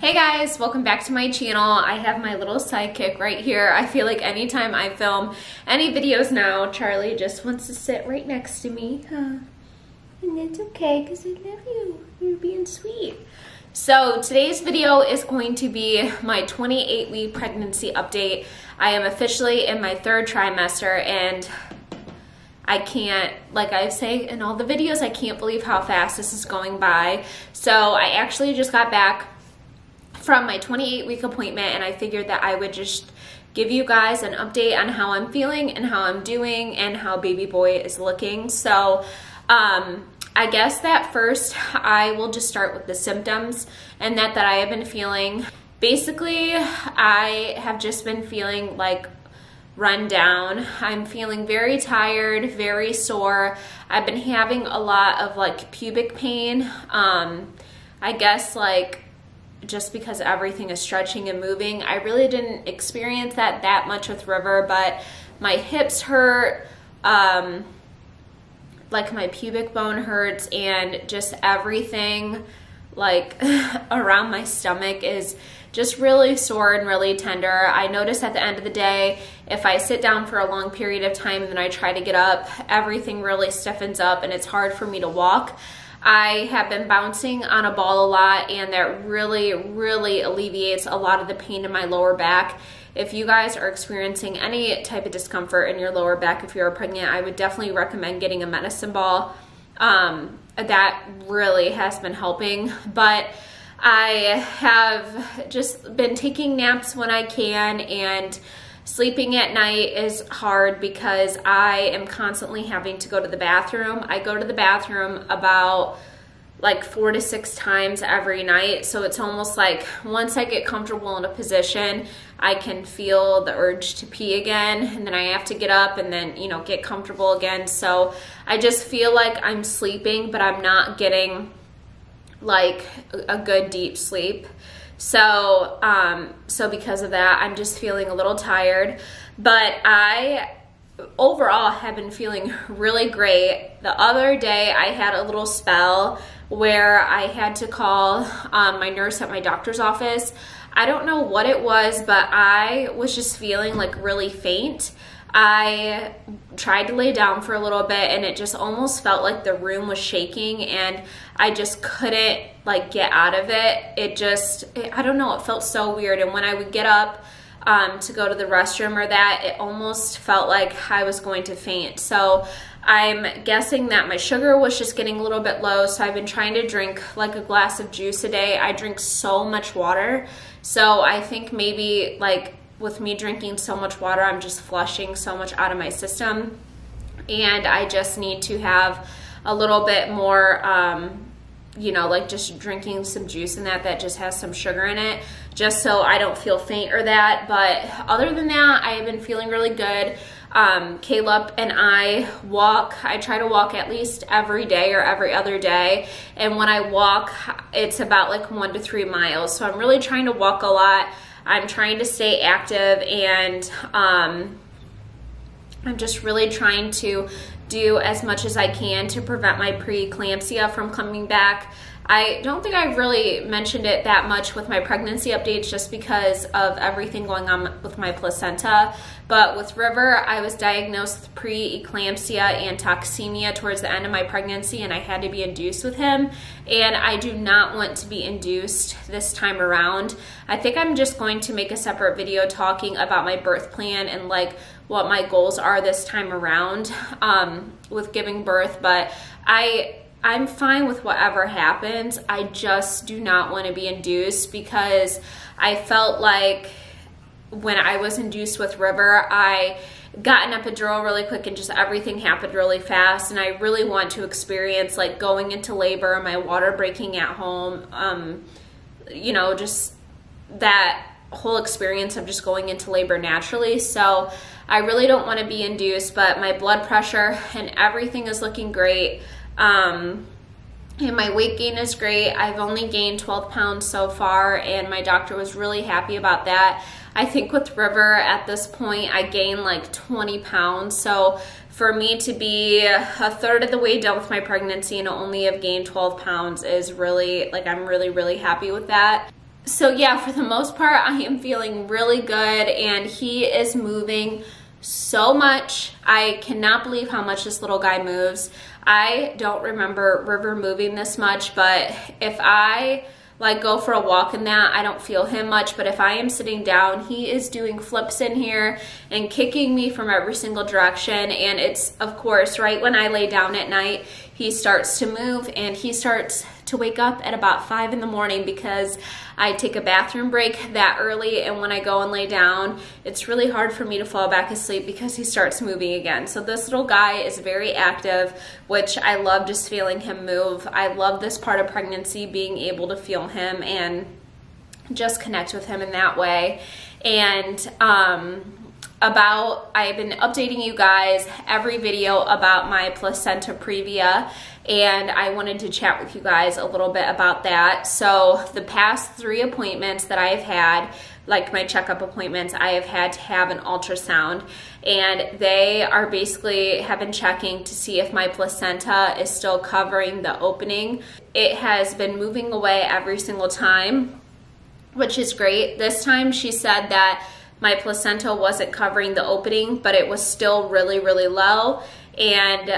Hey guys, welcome back to my channel. I have my little sidekick right here. I feel like anytime I film any videos now, Charlie just wants to sit right next to me. And it's okay because I love you. You're being sweet. So today's video is going to be my 28-week pregnancy update. I am officially in my 3rd trimester and I can't, like I say in all the videos, I can't believe how fast this is going by. So I actually just got back from my 28-week appointment and I figured that I would just give you guys an update on how I'm feeling and how I'm doing and how baby boy is looking. So I guess that first I will just start with the symptoms and that I have been feeling. Basically, I have just been feeling like run down. I'm feeling very tired, very sore. I've been having a lot of like pubic pain. I guess like just because everything is stretching and moving. I really didn't experience that much with River, but my hips hurt, like my pubic bone hurts, and just everything like around my stomach is just really sore and really tender. I notice at the end of the day, if I sit down for a long period of time and then I try to get up, everything really stiffens up and it's hard for me to walk. I have been bouncing on a ball a lot and that really alleviates a lot of the pain in my lower back. If you guys are experiencing any type of discomfort in your lower back if you're pregnant, I would definitely recommend getting a medicine ball. That really has been helping, but I have just been taking naps when I can, and sleeping at night is hard because I am constantly having to go to the bathroom. I go to the bathroom about like 4 to 6 times every night. So it's almost like once I get comfortable in a position, I can feel the urge to pee again, and then I have to get up and then, you know, get comfortable again. So I just feel like I'm sleeping, but I'm not getting like a good deep sleep. So, because of that, I'm just feeling a little tired, but I overall have been feeling really great. The other day I had a little spell where I had to call my nurse at my doctor's office. I don't know what it was, but I was just feeling like really faint. I tried to lay down for a little bit and it just almost felt like the room was shaking and I just couldn't like get out of it. I don't know, it felt so weird. And when I would get up to go to the restroom or that, it almost felt like I was going to faint. So I'm guessing that my sugar was just getting a little bit low. So I've been trying to drink like a glass of juice a day. I drink so much water. So I think maybe like with me drinking so much water, I'm just flushing so much out of my system. And I just need to have a little bit more, you know, like just drinking some juice and that just has some sugar in it, just so I don't feel faint or that. But other than that, I have been feeling really good. Caleb and I walk. I try to walk at least every day or every other day. And when I walk, it's about like 1 to 3 miles. So I'm really trying to walk a lot. I'm trying to stay active, and I'm just really trying to do as much as I can to prevent my preeclampsia from coming back. I don't think I've really mentioned it that much with my pregnancy updates just because of everything going on with my placenta. But with River, I was diagnosed with preeclampsia and toxemia towards the end of my pregnancy, and I had to be induced with him. And I do not want to be induced this time around. I think I'm just going to make a separate video talking about my birth plan and like what my goals are this time around with giving birth. But I'm fine with whatever happens. I just do not want to be induced because I felt like when I was induced with River, I got an epidural really quick and just everything happened really fast. And I really want to experience like going into labor, my water breaking at home, you know, just that whole experience of just going into labor naturally. So I really don't want to be induced, but my blood pressure and everything is looking great. And my weight gain is great. I've only gained 12 pounds so far, and my doctor was really happy about that. I think with River at this point, I gained like 20 pounds. So for me to be a third of the way done with my pregnancy and only have gained 12 pounds is really, like, I'm really happy with that. So yeah, for the most part, I am feeling really good, and he is moving so much. I cannot believe how much this little guy moves. I don't remember River moving this much, but if I like go for a walk in that, I don't feel him much, but if I am sitting down, he is doing flips in here and kicking me from every single direction. And it's, of course, right when I lay down at night, he starts to move, and he starts to wake up at about 5 in the morning because I take a bathroom break that early, and when I go and lay down, it's really hard for me to fall back asleep because he starts moving again. So this little guy is very active, which I love just feeling him move. I love this part of pregnancy, being able to feel him and just connect with him in that way. And I've been updating you guys every video about my placenta previa, and I wanted to chat with you guys a little bit about that. So the past 3 appointments that I've had, like my checkup appointments, I have had to have an ultrasound, and they are basically have been checking to see if my placenta is still covering the opening. It has been moving away every single time, which is great. This time she said that my placenta wasn't covering the opening, but it was still really, really low. And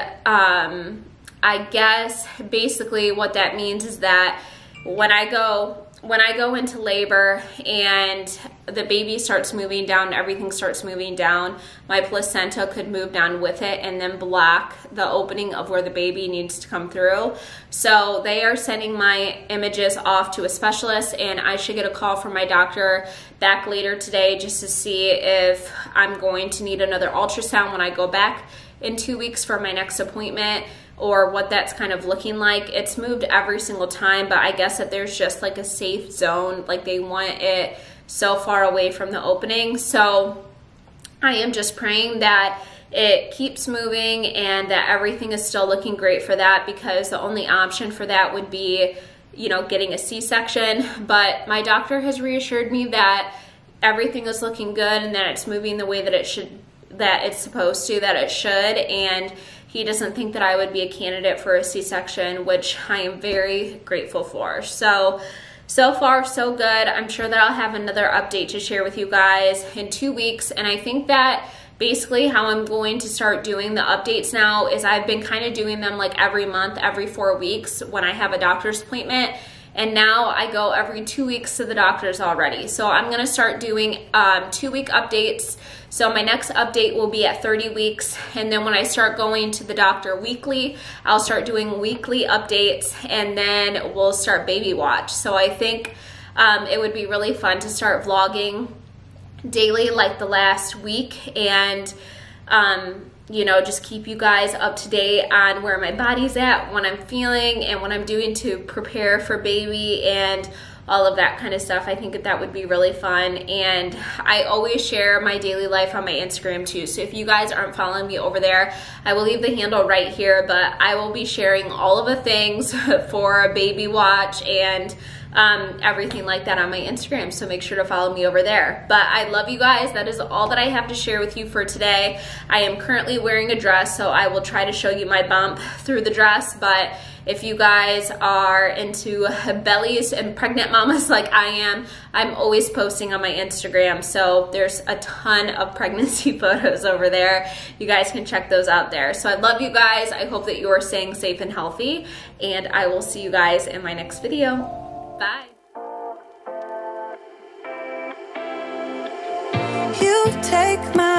I guess basically what that means is that when I go into labor and the baby starts moving down, everything starts moving down, my placenta could move down with it and then block the opening of where the baby needs to come through. So they are sending my images off to a specialist, and I should get a call from my doctor back later today just to see if I'm going to need another ultrasound when I go back in 2 weeks for my next appointment, or what that's kind of looking like. It's moved every single time, but I guess that there's just like a safe zone, like they want it so far away from the opening. So I am just praying that it keeps moving and that everything is still looking great for that, because the only option for that would be, you know, getting a C-section. But my doctor has reassured me that everything is looking good and that it's moving the way that it should, that it's supposed to, that it should, and he doesn't think that I would be a candidate for a C-section, which I am very grateful for. So far, so good. I'm sure that I'll have another update to share with you guys in 2 weeks, and I think that basically how I'm going to start doing the updates now is I've been kind of doing them like every month, every 4 weeks when I have a doctor's appointment, and now I go every 2 weeks to the doctor's already. So I'm gonna start doing 2-week updates. So my next update will be at 30 weeks, and then when I start going to the doctor weekly, I'll start doing weekly updates, and then we'll start baby watch. So I think it would be really fun to start vlogging daily like the last week, and you know, just keep you guys up to date on where my body's at, what I'm feeling, and what I'm doing to prepare for baby and all of that kind of stuff. I think that would be really fun, and I always share my daily life on my Instagram too. So if you guys aren't following me over there, I will leave the handle right here, but I will be sharing all of the things for a baby watch and everything like that on my Instagram, so make sure to follow me over there. But I love you guys. That is all that I have to share with you for today. I am currently wearing a dress, so I will try to show you my bump through the dress, but if you guys are into bellies and pregnant mamas like I am, I'm always posting on my Instagram, so there's a ton of pregnancy photos over there. You guys can check those out there. So I love you guys. I hope that you are staying safe and healthy, and I will see you guys in my next video. Bye. You take my